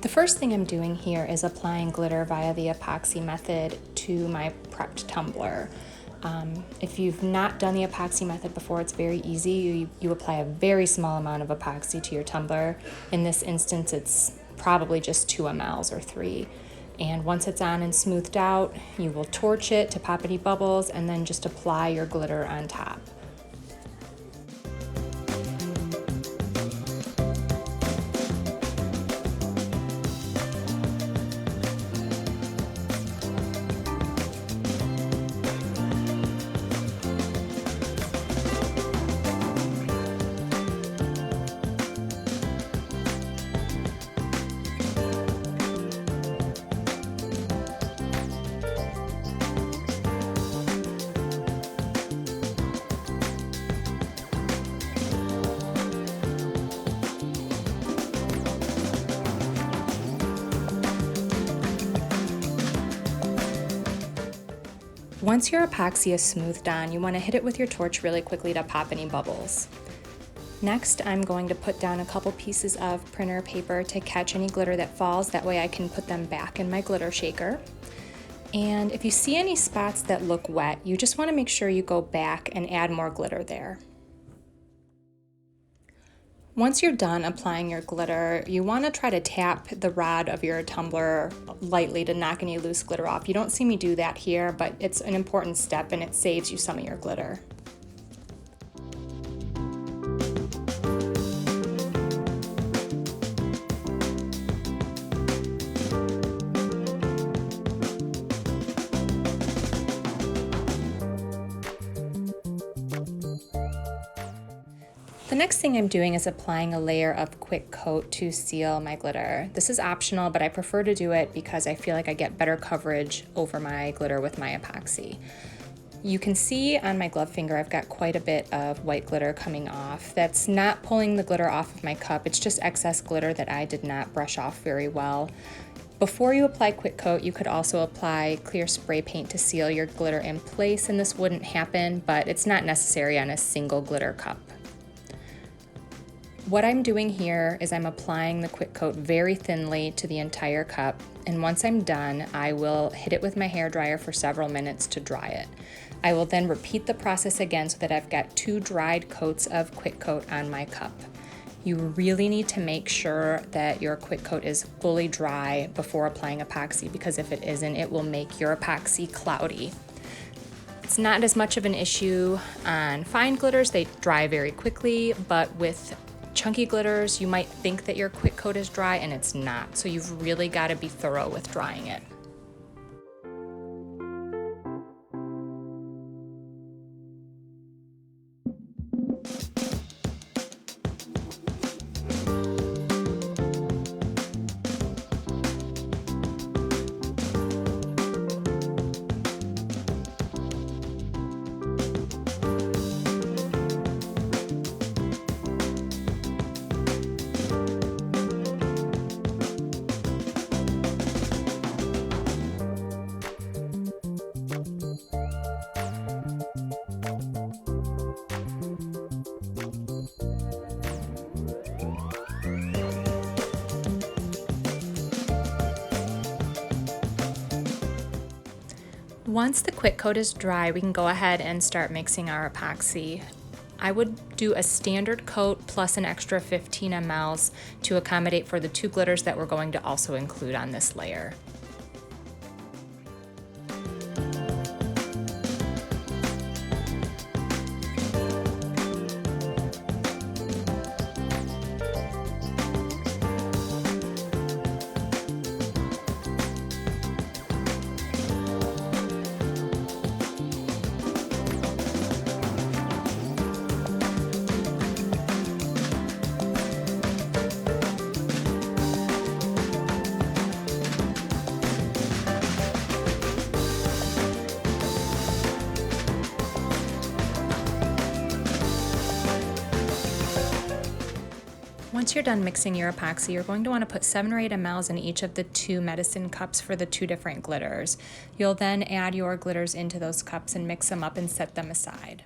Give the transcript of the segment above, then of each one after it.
The first thing I'm doing here is applying glitter via the epoxy method to my prepped tumbler. If you've not done the epoxy method before, it's very easy. You apply a very small amount of epoxy to your tumbler. In this instance, it's probably just 2 mLs or 3. And once it's on and smoothed out, you will torch it to pop any bubbles and then just apply your glitter on top. Once your epoxy is smoothed on, you want to hit it with your torch really quickly to pop any bubbles. Next, I'm going to put down a couple pieces of printer paper to catch any glitter that falls. That way I can put them back in my glitter shaker. And if you see any spots that look wet, you just want to make sure you go back and add more glitter there. Once you're done applying your glitter, you want to try to tap the rod of your tumbler lightly to knock any loose glitter off. You don't see me do that here, but it's an important step and it saves you some of your glitter. The next thing I'm doing is applying a layer of quick coat to seal my glitter. This is optional, but I prefer to do it because I feel like I get better coverage over my glitter with my epoxy. You can see on my glove finger I've got quite a bit of white glitter coming off. That's not pulling the glitter off of my cup, it's just excess glitter that I did not brush off very well. Before you apply quick coat, you could also apply clear spray paint to seal your glitter in place, and this wouldn't happen, but it's not necessary on a single glitter cup. What I'm doing here is I'm applying the quick coat very thinly to the entire cup, and once I'm done, I will hit it with my hairdryer for several minutes to dry it. I will then repeat the process again so that I've got 2 dried coats of quick coat on my cup. You really need to make sure that your quick coat is fully dry before applying epoxy, because if it isn't, it will make your epoxy cloudy. It's not as much of an issue on fine glitters, they dry very quickly, but with chunky glitters, you might think that your quick coat is dry and it's not. So you've really got to be thorough with drying it. Once the quick coat is dry, we can go ahead and start mixing our epoxy. I would do a standard coat plus an extra 15 mLs to accommodate for the 2 glitters that we're going to also include on this layer. Once you're done mixing your epoxy, you're going to want to put 7 or 8 mLs in each of the 2 medicine cups for the 2 different glitters. You'll then add your glitters into those cups and mix them up and set them aside.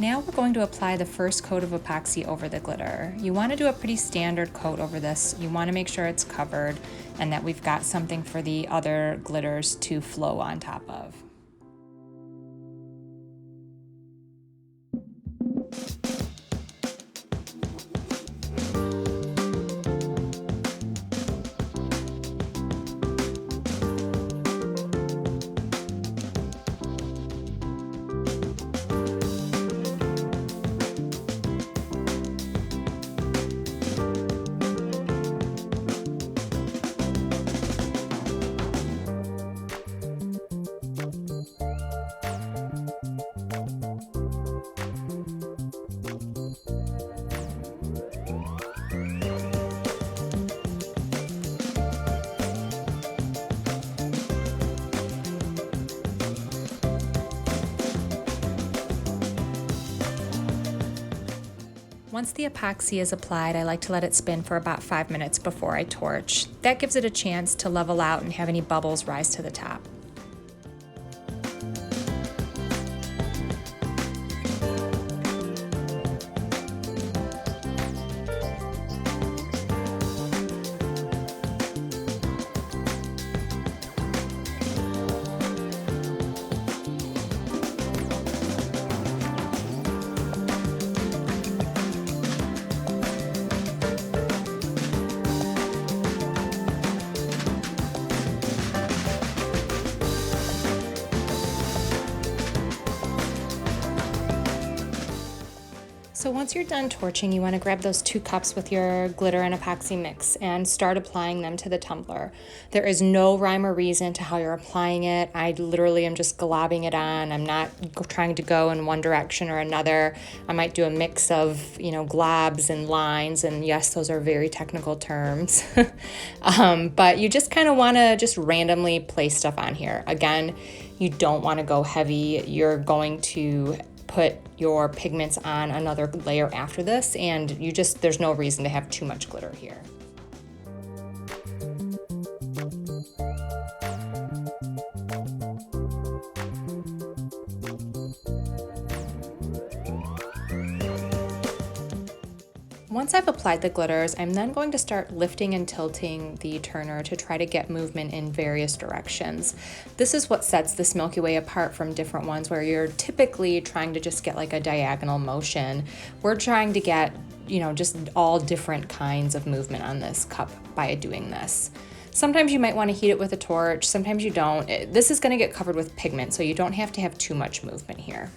Now we're going to apply the first coat of epoxy over the glitter. You want to do a pretty standard coat over this. You want to make sure it's covered and that we've got something for the other glitters to flow on top of. Once the epoxy is applied, I like to let it spin for about 5 minutes before I torch. That gives it a chance to level out and have any bubbles rise to the top. So once you're done torching, you want to grab those 2 cups with your glitter and epoxy mix and start applying them to the tumbler. There is no rhyme or reason to how you're applying it. I literally am just globbing it on. I'm not trying to go in one direction or another. I might do a mix of, globs and lines, and yes, those are very technical terms. But you just kind of want to just randomly place stuff on here. Again, you don't want to go heavy. You're going to put your pigments on another layer after this, and there's no reason to have too much glitter here. Once I've applied the glitters, I'm then going to start lifting and tilting the turner to try to get movement in various directions. This is what sets this Milky Way apart from different ones where you're typically trying to just get like a diagonal motion. We're trying to get, just all different kinds of movement on this cup by doing this. Sometimes you might want to heat it with a torch, sometimes you don't. This is going to get covered with pigment, so you don't have to have too much movement here.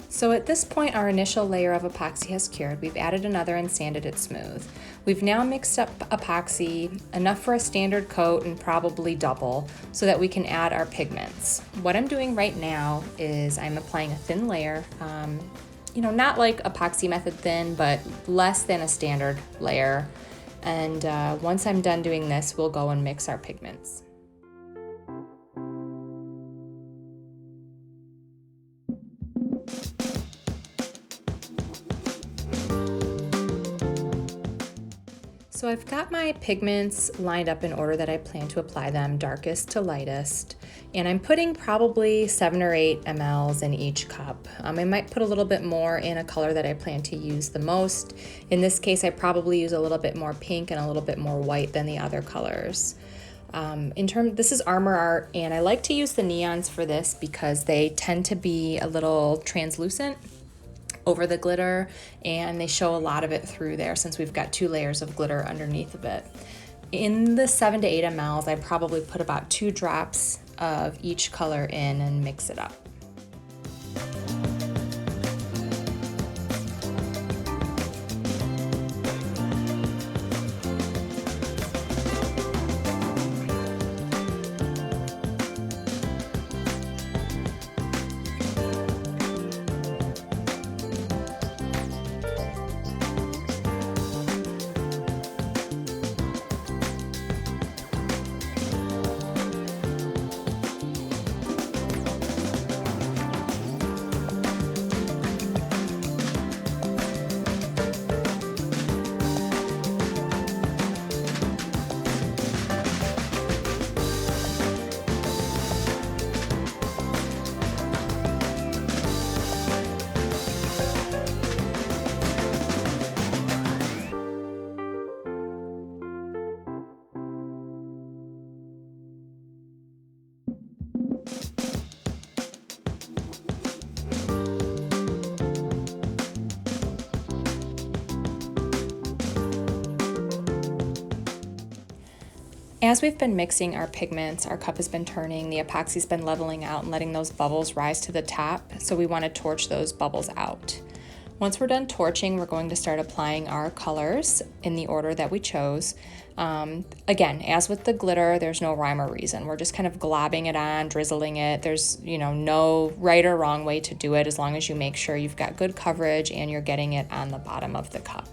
So at this point, our initial layer of epoxy has cured. We've added another and sanded it smooth. We've now mixed up epoxy, enough for a standard coat and probably double, so that we can add our pigments. What I'm doing right now is I'm applying a thin layer, not like Epoxy Method thin, but less than a standard layer. And once I'm done doing this, we'll go and mix our pigments. So I've got my pigments lined up in order that I plan to apply them, darkest to lightest, and I'm putting probably 7 or 8 mLs in each cup. I might put a little bit more in a color that I plan to use the most. In this case, I probably use a little bit more pink and a little bit more white than the other colors. This is Armor Art, and I like to use the neons for this because they tend to be a little translucent over the glitter, and they show a lot of it through there since we've got 2 layers of glitter underneath of it. In the 7 to 8 mLs, I probably put about 2 drops of each color in and mix it up. As we've been mixing our pigments, our cup has been turning, the epoxy's been leveling out and letting those bubbles rise to the top, so we want to torch those bubbles out. Once we're done torching, we're going to start applying our colors in the order that we chose. Again, as with the glitter, there's no rhyme or reason. We're just kind of globbing it on, drizzling it. There's, no right or wrong way to do it as long as you make sure you've got good coverage and you're getting it on the bottom of the cup.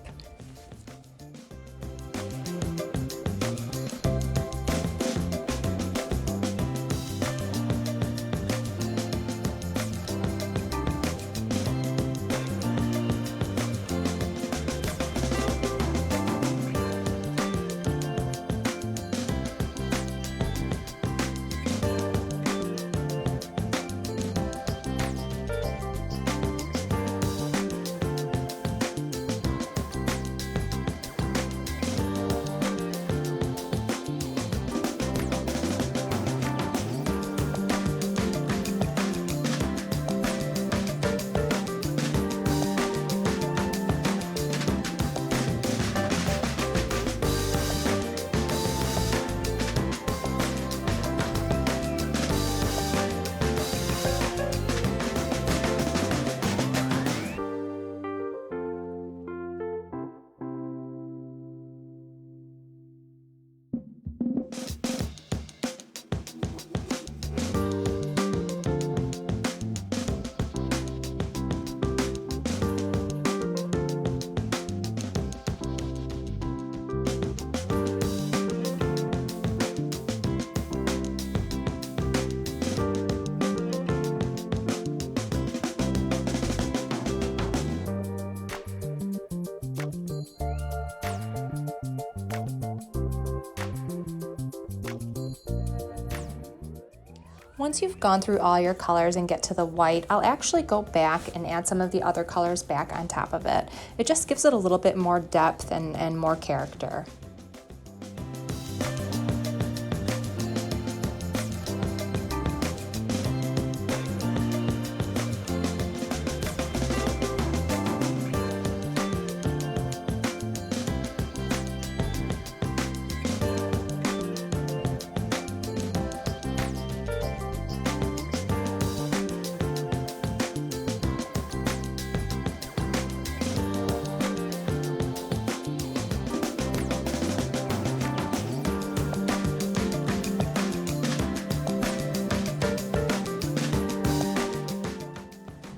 Once you've gone through all your colors and get to the white, I'll actually go back and add some of the other colors back on top of it. It just gives it a little bit more depth and more character.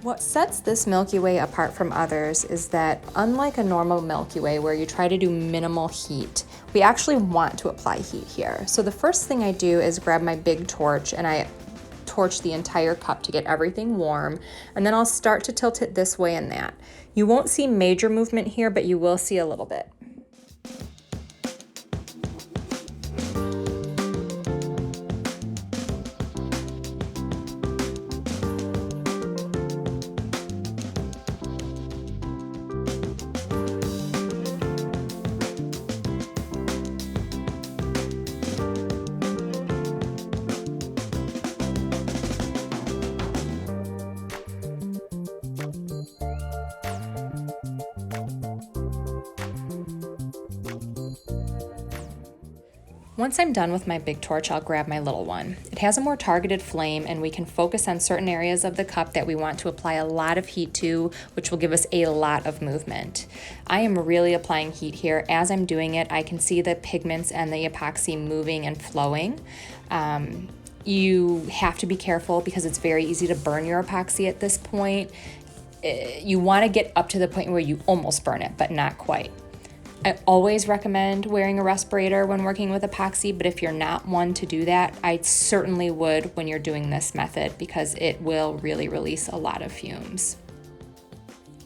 What sets this Milky Way apart from others is that unlike a normal Milky Way where you try to do minimal heat, we actually want to apply heat here. So the first thing I do is grab my big torch and I torch the entire cup to get everything warm, and then I'll start to tilt it this way and that. You won't see major movement here, but you will see a little bit. Once I'm done with my big torch, I'll grab my little one. It has a more targeted flame and we can focus on certain areas of the cup that we want to apply a lot of heat to, which will give us a lot of movement. I am really applying heat here. As I'm doing it, I can see the pigments and the epoxy moving and flowing. You have to be careful because it's very easy to burn your epoxy at this point. You want to get up to the point where you almost burn it, but not quite. I always recommend wearing a respirator when working with epoxy, but if you're not one to do that, I certainly would when you're doing this method because it will really release a lot of fumes.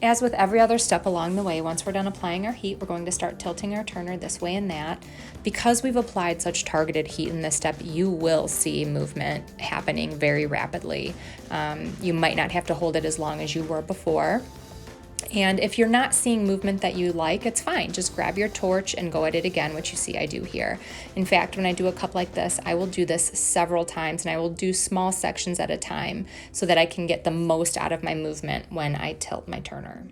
As with every other step along the way, once we're done applying our heat, we're going to start tilting our turner this way and that. Because we've applied such targeted heat in this step, you will see movement happening very rapidly. You might not have to hold it as long as you were before. And if you're not seeing movement that you like, it's fine. Just grab your torch and go at it again, which you see I do here. In fact, when I do a cup like this, I will do this several times and I will do small sections at a time so that I can get the most out of my movement when I tilt my turner.